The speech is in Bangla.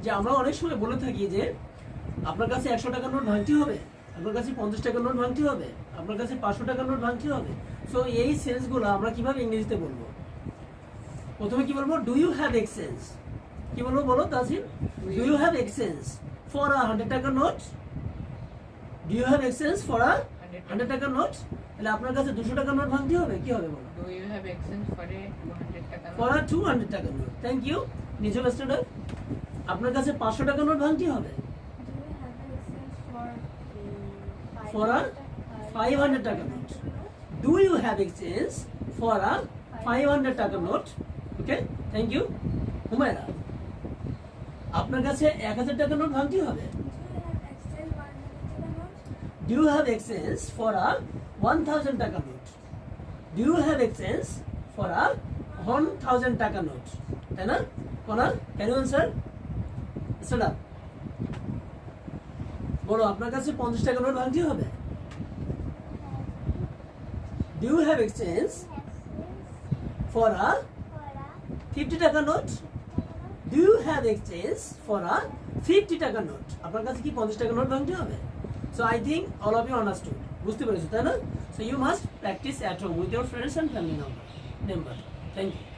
যে আমরা অনেক সময় বলে থাকি যে আপনার কাছে 100 টাকার নোট ভাঙতে হবে, আপনার কাছে 50 টাকার নোট ভাঙতে হবে, আপনার কাছে 500 টাকার নোট ভাঙতে হবে। সো এই সেন্সগুলো আমরা কিভাবে ইংরেজিতে বলবো? প্রথমে কি বলবো? Do you have exchange? কি বলবো বলো Tazim? Do you have exchange for a 100 টাকার note? Do you have exchange for a 100 টাকার নোট? তাহলে আপনার কাছে 200 টাকার নোট ভাঙতে হবে, কি হবে বলো? Do you have exchange for a 200 টাকা ফর আ 200 টাকার নোট। থ্যাংক ইউ নিজল স্টুডেন্ট। আপনার কাছে 500 টাকার নোট ভাঙতে হবে ফর আ 500 টাকার note. Do you have exchange for a 500 টাকার note? Okay, thank you Humaira. আপনার কাছে 1000 টাকার নোট ভাঙতে হবে। Do you have exchange for a 1000 টাকা note? Do you have exchange for a 1000 টাকা নোট? তাই না? কোনার can you answer? Start up বলো, আপনার কাছে 50 টাকা নোট ভাঙতে হবে। Do you have exchange for a 50 টাকা note? Do you have exchange for a 50 টাকা নোট? আপনার কাছে কি 50 টাকা নোট ভাঙতে হবে? So I think all of you understood. বুঝতে পেরেছো তাই না? So you must practice at home with your friends and family member. Thank you.